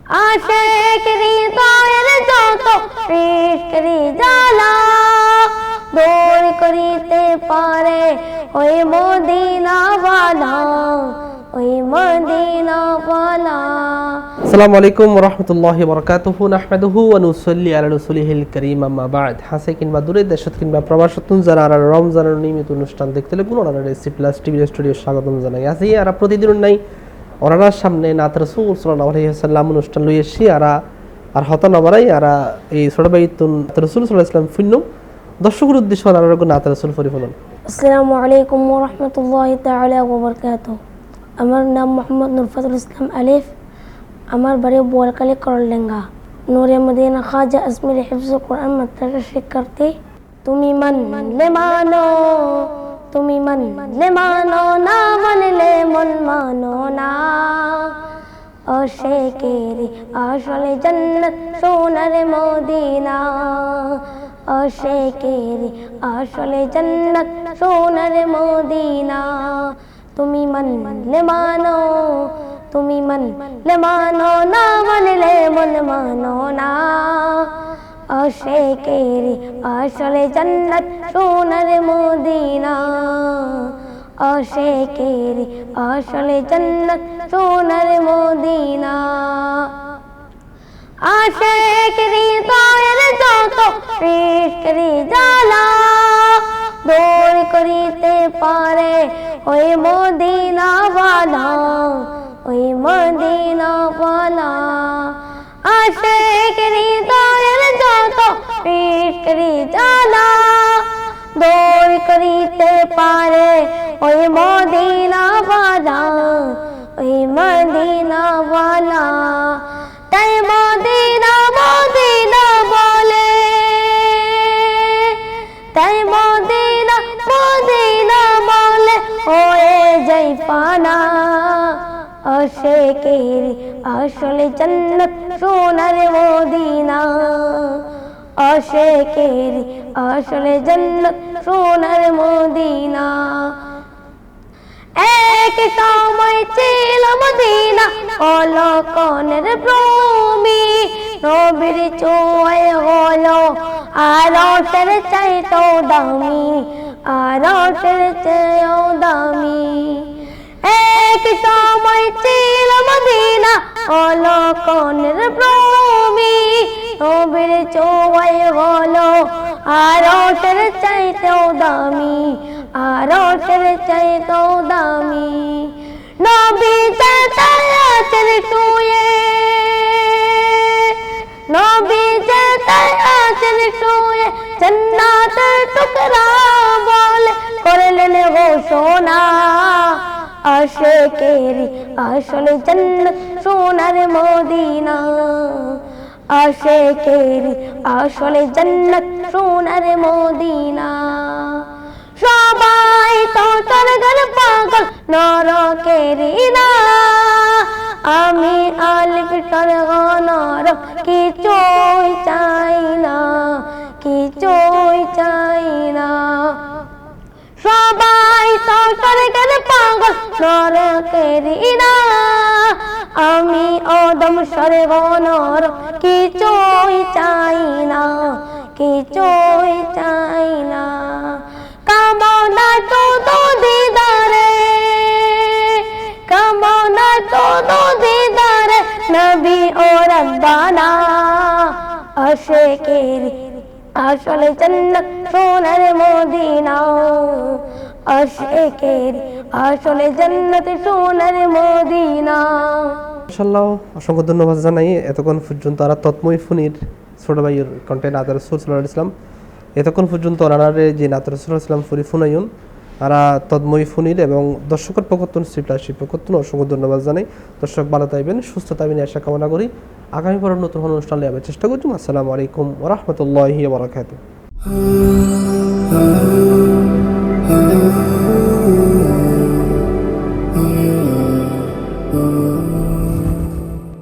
আশিক হৃদয়ের যত ইশকের জ্বালা দূর করিতে পারে ওই মদিনাওয়ালা, ওই মদিনাওয়ালা। আসসালামু আলাইকুম ওয়া রাহমাতুল্লাহি ওয়া বারাকাতুহু নাহমাদুহু ওয়া নুসাল্লি আলা রাসূলিহিল কারীম আম্মা বা'দ। হাসে কিংবা দূরে দেশত কিংবা প্রবাসতন যারা আর রমজানের নিয়মিত অনুষ্ঠান দেখতে লাগুন ওনারা এসি প্লাস টিভি স্টুডিও স্বাগতম জানাই। আজকে আর প্রতিদিন নাই ওনার সামনে নাত রাসূল সাল্লাল্লাহু আলাইহি ওয়াসাল্লাম অনুষ্ঠান লই এসি আর হত নবরাই আর এই ছোট বাইতুন রাসূল সাল্লাল্লাহু আলাইহি ওয়াসাল্লাম ফুন্নু দর্শকের উদ্দেশ্যে আর নাত রাসূল পরিফলন। আসসালামু আলাইকুম ওয়া রাহমাতুল্লাহি তাআলা ওয়া বারাকাতুহু। আমার নাম মোহাম্মদ নুরফাতুল ইসলাম আলিফ। আমার বাড়ি বোয়ালখালী করলেঙ্গা। নূরে মদিনা খাজা আজমির হিফজুল কোরআন মাদ্রাসার শিক্ষার্থী। তুমি মানলে মানো, তুমি মানলে মানো, না মানলে মন মানো না। আশিকেরি আসলে জান্নাত সোনার মদিনা, আশিকেরি আসলে জান্নাত সোনার মদিনা। তুমি মানলে মানো, তুমি মানলে মানো, না মানলে মন মানো না। আশিকেরি আসলে জান্নাত সোনার মদিনা, আশিকেরি আসলে জান্নাত সোনার মদিনা। আশিক হৃদয়ের যত ইশকের জ্বালা দূর করিতে পারে ওই মদিনাওয়ালা, ওই মদিনাওয়ালা। আশিক হৃদয়ের যত ইশকের জ্বালা দূর করিতে পারে ওই মদিনাওয়ালা, ওই মদিনাওয়ালা। তাই মদিনা মদিনা বলে, তাই মদিনা মদিনা বলে হয়ে যাই পানা। আশিকেরি আসলে জান্নাত সোনার মদিনা, আশিকেরি আসলে জান্নাত সোনার মদিনা। এক সময় ছিল মদিনা অলকনের ভূমি, নবীর ছোঁয়ায় হলো আরশের চাইতেও দামি, আরশের চেয়েও দামি। এক সময় ছিল মদিনা অলকনের ভূমি, নবীর ছোঁয়ায় হলো আরশের চাইতেও দামি, আরশের চাইতেও দামি। নবী যেথায় আছেন শুয়ে, নবী যেথায় আছেন শুয়ে জান্নাতের টুকরা বলে করলেন ঘোষণা। আশিকেরি আসলে জান্নাত সোনার মদিনা, আশিকেরি আসলে জান্নাত সোনার মদিনা। সবাই তো স্বর্গের পাগল নরকেরি না, আমি আলিফ স্বর্গ নরক কিছুই চাই না, কিছুই চাই না। সবাই তো স্বর্গের পাগল নরকেরি না, আমি অদম স্বর্গ নরক কিছুই চাই না, কিছুই চাই না। কামনা শুধু দিদারে, কামনা শুধু দিদারে নবী ও রব্বানা। আশিকেরি আসলে জান্নাত সোনার মদিনা, আশিকেরি আসলে জান্নাত সোনার মদিনা। মাশাআল্লাহ, অসংখ্য ধন্যবাদ জানাই এতক্ষণ পর্যন্ত আর তৎময় ফুনির ছোট ভাইয়ের কন্টেন্ট নাত রাসূল সাল্লাল্লাহু আলাইহি ওয়াসাল্লাম এতক্ষণ পর্যন্ত ওনারে যে নাত রাসূল সাল্লাল্লাহু আলাইহি ওয়াসাল্লাম ফুরি ফুনাইন আর তৎময় ফুনির এবং দর্শকের পক্ষতন শিল্পী পক্ষতন অসংখ্য ধন্যবাদ জানাই। দর্শক ভালো থাকবেন, সুস্থ থাকবেন আশা কামনা করি। আগামী পর নতুন অনুষ্ঠান নিয়ে চেষ্টা করছি। আসসালামু আলাইকুম ওয়া রাহমাতুল্লাহি ওয়া বারাকাতুহু।